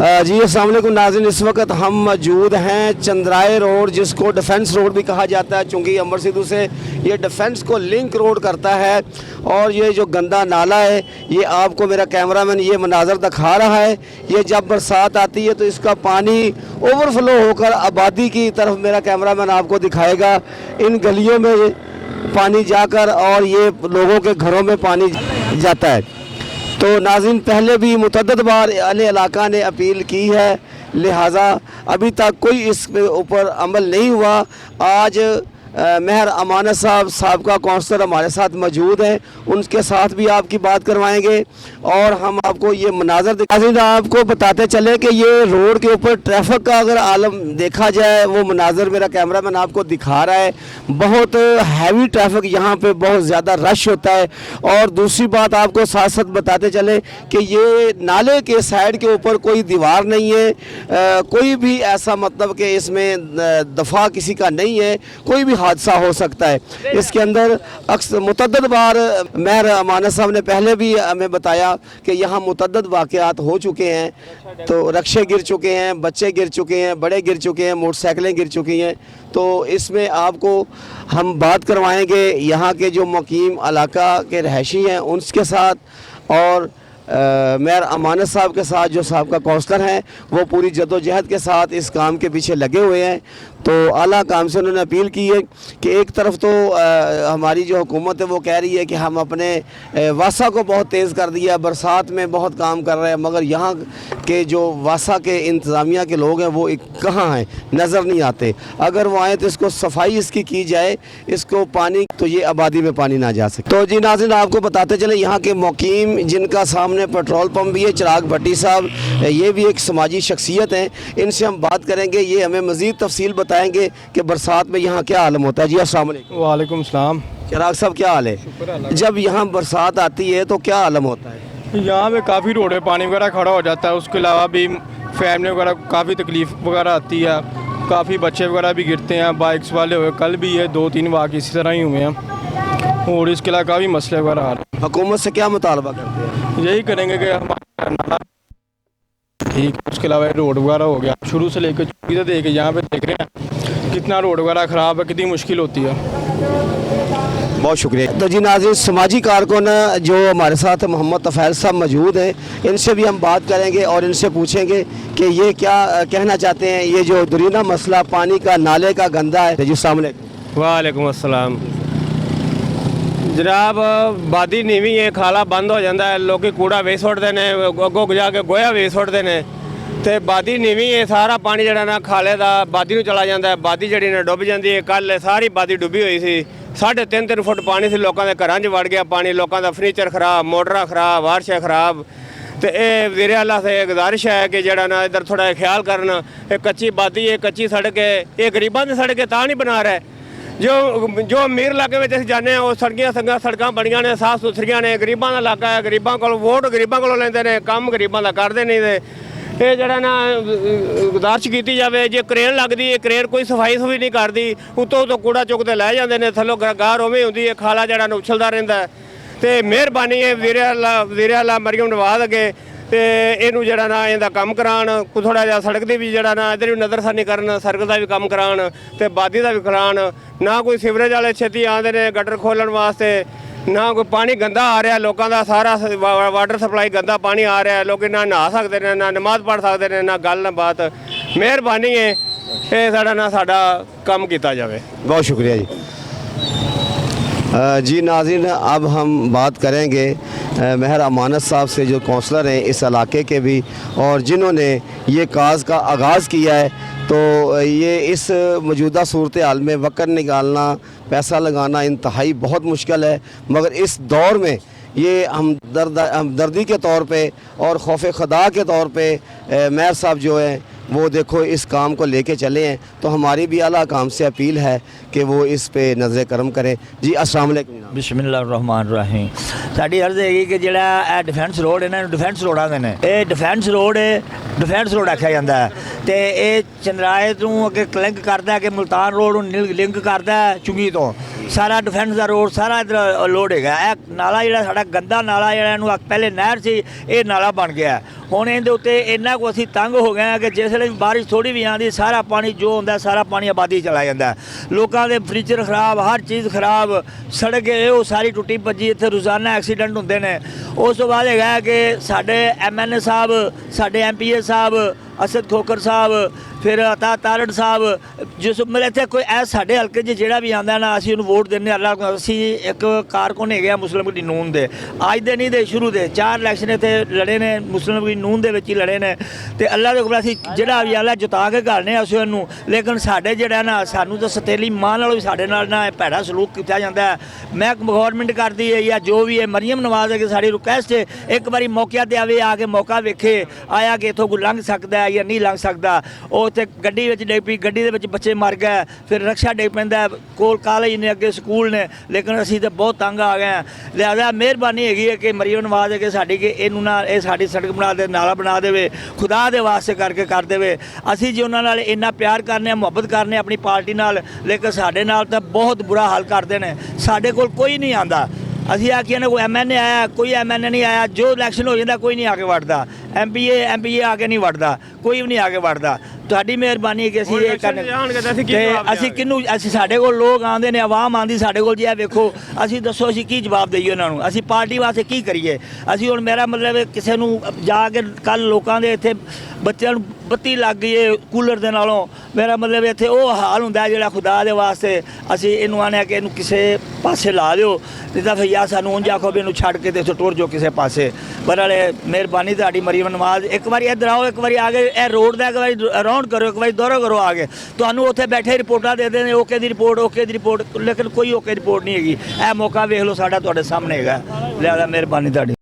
जी अस्सलाम वालेकुम नाज़रीन, इस वक्त हम मौजूद हैं चंद्राए रोड, जिसको डिफेंस रोड भी कहा जाता है, चूँकि अमर सिद्धू से ये डिफेंस को लिंक रोड करता है। और ये जो गंदा नाला है, ये आपको मेरा कैमरामैन ये मनाजर दिखा रहा है। ये जब बरसात आती है तो इसका पानी ओवरफ्लो होकर आबादी की तरफ मेरा कैमरामैन आपको दिखाएगा। इन गलियों में पानी जाकर और ये लोगों के घरों में पानी जाता है। तो नाज़रीन, पहले भी मुतअद्दिद बार अहले इलाका ने अपील की है, लिहाजा अभी तक कोई इस ऊपर अमल नहीं हुआ। आज महर अमानत साहब साबका काउंसलर हमारे साथ मौजूद हैं, उनके साथ भी आपकी बात करवाएंगे और हम आपको ये मनाजर दिखाएंगे। आपको बताते चले कि ये रोड के ऊपर ट्रैफिक का अगर आलम देखा जाए, वो मनाजर मेरा कैमरामैन आपको दिखा रहा है। बहुत हैवी ट्रैफिक यहाँ पे, बहुत ज़्यादा रश होता है। और दूसरी बात आपको साथ साथ बताते चले कि ये नाले के साइड के ऊपर कोई दीवार नहीं है, कोई भी ऐसा मतलब कि इसमें दफ़ा किसी का नहीं है, कोई भी हादसा हो सकता है। इसके अंदर मुतअद्दिद बार महर अमानत साहब ने पहले भी हमें बताया कि यहाँ मुतअद्दिद वाक़यात हो चुके हैं। तो रक्शे गिर चुके हैं, बच्चे गिर चुके हैं, बड़े गिर चुके हैं, मोटरसाइकिलें गिर चुकी हैं। तो इसमें आपको हम बात करवाएंगे यहाँ के जो मुकीम इलाका के रहायशी हैं उनके साथ, और मेयर अमानत साहब के साथ जो साहब का काउंसलर हैं, वो पूरी जद्दोजहद के साथ इस काम के पीछे लगे हुए हैं। तो आला काम से उन्होंने अपील की है कि एक तरफ तो हमारी जो हुकूमत है वो कह रही है कि हम अपने वासा को बहुत तेज़ कर दिया, बरसात में बहुत काम कर रहे हैं, मगर यहाँ के जो वासा के इंतज़ामिया के लोग हैं वो कहाँ हैं, नज़र नहीं आते। अगर वो आए तो इसको सफाई इसकी की जाए, इसको पानी, तो ये आबादी में पानी ना जा सके। तो जी नाज़रीन, आपको बताते चले यहाँ के मुकीम, जिनका सामने पेट्रोल पम्प भी है, चिराग भट्टी साहब, ये भी एक समाजी शख्सियत हैं, इनसे हम बात करेंगे। ये हमें मज़ीद तफसील बताएंगे कि बरसात में यहाँ क्या आलम होता है। जी अस्सलाम वालेकुम। वालेकुम सलाम। चिराग साहब क्या हाल है? जब यहाँ बरसात आती है तो क्या आलम होता है? यहाँ पे काफ़ी रोड पे पानी वगैरह खड़ा हो जाता है, उसके अलावा भी फैमिली वगैरह काफ़ी तकलीफ वगैरह आती है, काफ़ी बच्चे वगैरह भी गिरते हैं, बाइक्स वाले हुए, कल भी ये 2-3 वाक़ इसी तरह ही हुए हैं, और इसके अलावा काफ़ी मसले वगैरह आ रहे हैं। हुकूमत से क्या मुतालबा करते हैं? यही करेंगे कि हमारा नाला ठीक, उसके अलावा रोड वगैरह हो गया, शुरू से लेकर चीज़ें देख यहाँ पे देख रहे हैं कितना रोड वगैरह ख़राब है, कितनी मुश्किल होती है। बहुत शुक्रिया। तो जी नाज़रीन, समाजी कारकुन जो हमारे साथ मोहम्मद तफ़ैल साहब मौजूद हैं, इनसे भी हम बात करेंगे और इनसे पूछेंगे कि ये क्या कहना चाहते हैं। ये जो दुरीना मसला पानी का, नाले का गंदा है। जी अस्सलाम वालेकुम। वालेकुम अस्सलाम। जनाब, बादी नीवी है, खाला बंद हो जाता है, लोग कूड़ा वे सुटते हैं, अगों जाके गोया वे सुटते हैं, तो बादी नीवी है, सारा पानी जड़ा ना खाले का बादी में चला जाता है, बादी जड़ी ने डुब जाती है। कल सारी बादी डुबी हुई सी, 3.5 फुट पानी से लोगों के घरों वड़ गया पानी, लोगों का फर्नीचर खराब, मोटर खराब, हर शे खराब। तो ये वज़ीर आला से गुजारिश है कि जड़ा ना इधर थोड़ा ख्याल करना। ये कच्ची बादी है, कच्ची सड़क है, ये गरीबों की सड़क है, ता नहीं बना रहा है। जो अमीर इलाके में असीं जाने वो सड़क बड़िया ने, साफ सुथरियां ने, गरीबों का इलाका है, गरीबों को वोट गरीबों को लेंदे ने, काम गरीबों का करते नहीं। ये जड़ा ना गुजारिश की जाए, जो क्रेन लगती है, क्रेन कोई सफाई नहीं करती, उतों कूड़ा चुकते लै जाते हैं, थल्लों गार उवें होंदी है, खाला जड़ा ना उछलता रहता है। तो मेहरबानी है वज़ीर आला मरियम नवाज़ अगे तो इनू जड़ा ना इहदा कम करान, थोड़ा जिहा सड़क की भी जड़ा ना इधर भी नज़रसानी करन, सड़क का भी कम करान, तो बादी का भी करान। ना कोई सीवरेज वाले छेती आते हैं गटर खोलन वास्ते, ना कोई पानी गंदा आ रहा, लोगों का सारा वाटर सप्लाई गंदा पानी आ रहा है, लोग ना नहा सकते हैं, ना नमाज पढ़ सकते हैं, ना गल ना बात। मेहरबानी है ये साड़ा ना साड़ा कम किया जाए। बहुत शुक्रिया जी। जी नाज़रीन, अब हम बात करेंगे महर अमानत साहब से, जो काउंसलर हैं इस इलाके के भी, और जिन्होंने ये काज का आगाज़ किया है। तो ये इस मौजूदा सूरत हाल में वक़्त निकालना, पैसा लगाना इंतहाई बहुत मुश्किल है, मगर इस दौर में ये हमदर्दी के तौर पे और खौफ खुदा के तौर पे मेयर साहब जो हैं वो देखो इस काम को लेके चले हैं। तो हमारी भी आला काम से अपील है कि वो इस पे नज़र करम करें। जी अस्सलाम वालेकुम। बिस्मिल्लाहिर्रहमानिर्रहीम। साड़ी अर्ज़ है कि जो डिफेंस रोड है ना, डिफेंस रोड आते हैं, ये डिफेंस रोड है, डिफेंस रोड आख्या जाता है। तो ये चंद्राए तो अगे लिंक करता है कि मुल्तान रोड लिंक करता है चुंगी तो सारा डिफेंस का रोड सारा इधर लोड है। नाला जो साड़ा गंदा नाला जो पहले नहर से ये नाला बन गया, ਹੁਣ ਇਹਦੇ ਉੱਤੇ ਇੰਨਾ ਕੁ ਅਸੀਂ ਤੰਗ ਹੋ ਗਏ ਹਾਂ ਕਿ ਜਿਸ ਵੇਲੇ ਬਾਰਿਸ਼ ਥੋੜੀ ਵੀ ਆਉਂਦੀ ਸਾਰਾ ਪਾਣੀ ਜੋ ਹੁੰਦਾ ਸਾਰਾ ਪਾਣੀ ਆਬਾਦੀ 'ਚ ਚਲਾ ਜਾਂਦਾ। ਲੋਕਾਂ ਦੇ ਫਰਨੀਚਰ ਖਰਾਬ, ਹਰ ਚੀਜ਼ ਖਰਾਬ, ਸੜਕ ਉਹ ਸਾਰੀ ਟੁੱਟੀ ਭੱਜੀ, ਇੱਥੇ ਰੋਜ਼ਾਨਾ ਐਕਸੀਡੈਂਟ ਹੁੰਦੇ ਨੇ। ਉਸ ਤੋਂ ਬਾਅਦ ਹੈਗਾ ਕਿ ਸਾਡੇ MNA ਸਾਹਿਬ, ਸਾਡੇ MPA ਸਾਹਿਬ, ਅਸਦ ਖੋਕਰ ਸਾਹਿਬ, ਫਿਰ ਅਤਾ ਤਾਰੜ ਸਾਹਿਬ, ਜਿਸ ਮਤਲਬ ਇੱਥੇ ਕੋਈ ਐ ਸਾਡੇ ਹਲਕੇ 'ਚ ਜਿਹੜਾ ਵੀ ਆਉਂਦਾ ਨਾ ਅਸੀਂ ਉਹਨੂੰ ਵੋਟ ਦਿੰਦੇ ਹਾਂ। ਅਸੀਂ ਇੱਕ ਕਾਰਕੁਨ ਹੈਗੇ ਆ ਮੁਸਲਿਮ ਲੀਗ ਨੂਨ ਦੇ, ਅੱਜ ਦੇ ਨਹੀਂ ਦੇ ਸ਼ੁਰੂ ਦੇ 4 ਇਲੈਕਸ਼ਨ ਇੱਥੇ ਲੜੇ ਨੇ, ਮੁਸਲਿਮ ਲੀਗ ਨੂਨ ਦੇ ਵਿੱਚ ਹੀ ਲੜੇ ਨੇ। ਤੇ ਅੱਲਾ ਦੇ ਹੁਕਮ ਅਸੀਂ ਜਿਹੜਾ ਵੀ ਆਲਾ ਜਿਤਾ ਕੇ ਘਾਲਨੇ ਅਸੀਂ ਉਹਨੂੰ। ਲੇਕਿਨ ਸਾਡੇ ਜਿਹੜਾ ਨਾ ਸਾਨੂੰ ਤਾਂ ਸਤੇਲੀ ਮਾਂ ਨਾਲੋਂ ਵੀ ਸਾਡੇ ਨਾਲ ਨਾ ਭੈੜਾ ਸਲੂਕ ਕੀਤਾ ਜਾਂਦਾ ਹੈ। ਮੈਂ ਗਵਰਨਮੈਂਟ ਕਰਦੀ ਹੈ ਜਾਂ ਜੋ ਵੀ ਹੈ, ਮਰੀਮ ਨਵਾਜ਼ ਹੈ ਕਿ ਸਾਡੀ ਰਿਕੁਐਸਟ ਹੈ ਇੱਕ ਵਾਰੀ ਮੌਕਿਆਂ ਤੇ ਆਵੇ, ਆ ਕੇ ਮੌਕਾ ਵੇਖੇ ਆਇਆ ਕਿ ਇੱਥੋਂ ਕੋਈ ਲੰਘ ਸਕਦਾ ਜਾਂ ਨਹੀਂ ਲੰਘ ਸਕਦਾ। ਉਹ ਉੱਥੇ ਗੱਡੀ ਵਿੱਚ ਡਿੱਗ ਪਈ, ਗੱਡੀ ਦੇ ਵਿੱਚ ਬੱਚੇ ਮਰ ਗਏ, ਫਿਰ ਰਕਸ਼ਾ ਡਿੱਗ ਪੈਂਦਾ, ਕੋਲ ਕਾਲਜ ਨੇ, ਅੱਗੇ ਸਕੂਲ ਨੇ। ਲੇਕਿਨ ਅਸੀਂ ਤਾਂ ਬਹੁਤ ਤੰਗ ਆ ਗਏ ਹਾਂ। ਲਿਹਾਜ਼ਾ ਮਿਹਰਬਾਨੀ ਹੈਗੀ ਹੈ ਕਿ ਮਰੀਮ ਨਵਾਜ਼ ਹੈ ਕਿ ਸਾਡੀ ਕਿ ਇਹਨੂੰ ਨਾ ਇਹ ਸਾਡੀ ਸੜਕ ਬਣਾ ਦੇ, ਨਾਲਾ ਬਣਾ ਦੇਵੇ, ਖੁਦਾ ਦੇ ਵਾਸਤੇ ਕਰਕੇ ਕਰ ਦੇਵੇ। ਅਸੀਂ ਜੀ ਉਹਨਾਂ ਨਾਲ ਇੰਨਾ ਪਿਆਰ ਕਰਨੇ ਆ, ਮੁਹੱਬਤ ਕਰਨੇ ਆਪਣੀ ਪਾਰਟੀ ਨਾਲ, ਲੇਕਿਨ ਸਾਡੇ ਨਾਲ ਤਾਂ ਬਹੁਤ ਬੁਰਾ ਹਾਲ ਕਰਦੇ ਨੇ। ਸਾਡੇ ਕੋਲ ਕੋਈ ਨਹੀਂ ਆਂਦਾ। ਅਸੀਂ ਆਖੀਏ ਨਾ ਕੋਈ MNA ਆਇਆ, ਕੋਈ MNA ਨਹੀਂ ਆਇਆ। ਜੋ ਇਲੈਕਸ਼ਨ ਹੋ ਜਾਂਦਾ ਕੋਈ ਨਹੀਂ ਆ ਕੇ ਵੜਦਾ। MPA ਆ ਕੇ ਨਹੀਂ ਵੜਦਾ, ਕੋਈ ਵੀ ਨਹੀਂ ਆ ਕੇ ਵੜਦਾ। ਤੁਹਾਡੀ ਮਿਹਰਬਾਨੀ ਹੈ ਕਿ ਅਸੀਂ ਇਹ ਕਰਨੇ ਤੇ ਅਸੀਂ ਕਿਹਨੂੰ ਅਸੀਂ ਸਾਡੇ ਕੋਲ ਲੋਕ ਆਉਂਦੇ ਨੇ, ਆਵਾਮ ਆਉਂਦੀ ਸਾਡੇ ਕੋਲ ਜੀ ਇਹ ਵੇਖੋ, ਅਸੀਂ ਦੱਸੋ ਅਸੀਂ ਕੀ ਜਵਾਬ ਦਈਏ ਉਹਨਾਂ ਨੂੰ, ਅਸੀਂ ਪਾਰਟੀ ਵਾਸਤੇ ਕੀ ਕਰੀਏ। ਅਸੀਂ ਹੁਣ ਮੇਰਾ ਮਤਲਬ ਹੈ ਕਿਸੇ ਨੂੰ ਜਾ ਕੇ ਕੱਲ ਲੋਕਾਂ ਦੇ ਇੱਥੇ ਬੱਚਿਆਂ ਨੂੰ ਬੱਤੀ ਲੱਗ ਗਈ ਹੈ ਕੂਲਰ ਦੇ ਨਾਲੋਂ, ਮੇਰਾ ਮਤਲਬ ਇੱਥੇ ਉਹ ਹਾਲ ਹੁੰਦਾ ਜਿਹੜਾ ਖੁਦਾ ਦੇ ਵਾਸਤੇ ਅਸੀਂ ਇਹਨੂੰ ਆਨੇ ਕਿ ਇਹਨੂੰ ਕਿਸੇ ਪਾਸੇ ਲਾ ਦਿਓ, ਨਹੀਂ ਤਾਂ ਫਿਰ ਯਾ ਸਾਨੂੰ ਉਂਝ ਆਖੋ ਵੀ ਇਹਨੂੰ ਛੱਡ ਕੇ ਤੇ ਟੁਰ ਜਾਓ ਕਿਸੇ ਪਾਸੇ। ਪਰ ਵਾਲੇ ਮਿਹਰਬਾਨੀ ਤੁਹਾਡੀ ਮਰੀਮ ਨਵਾਜ਼, ਇੱਕ ਵਾਰੀ ਇੱਧਰ ਆਓ, ਇੱਕ ਵਾਰੀ ਆ ਕੇ ਇਹ ਰੋਡ ਦਾ ਇੱਕ ਵਾਰੀ ਰਾਉਂਡ ਕਰੋ, ਇੱਕ ਵਾਰੀ ਦੌਰਾ ਕਰੋ ਆ ਕੇ। ਤੁਹਾਨੂੰ ਉੱਥੇ ਬੈਠੇ ਰਿਪੋਰਟਾਂ ਦੇ ਦੇਣੇ ਓਕੇ ਦੀ ਰਿਪੋਰਟ, ਲੇਕਿਨ ਕੋਈ ਓਕੇ ਰਿਪੋਰਟ ਨਹੀਂ ਹੈਗੀ। ਇਹ ਮੌਕਾ ਵੇਖ ਲਓ ਸਾਡਾ ਤੁਹਾਡੇ ਸਾਹਮਣੇ ਹੈਗਾ। ਲਿਹਾਜ਼ਾ ਮਿਹਰਬਾਨੀ ਤੁਹਾਡੀ।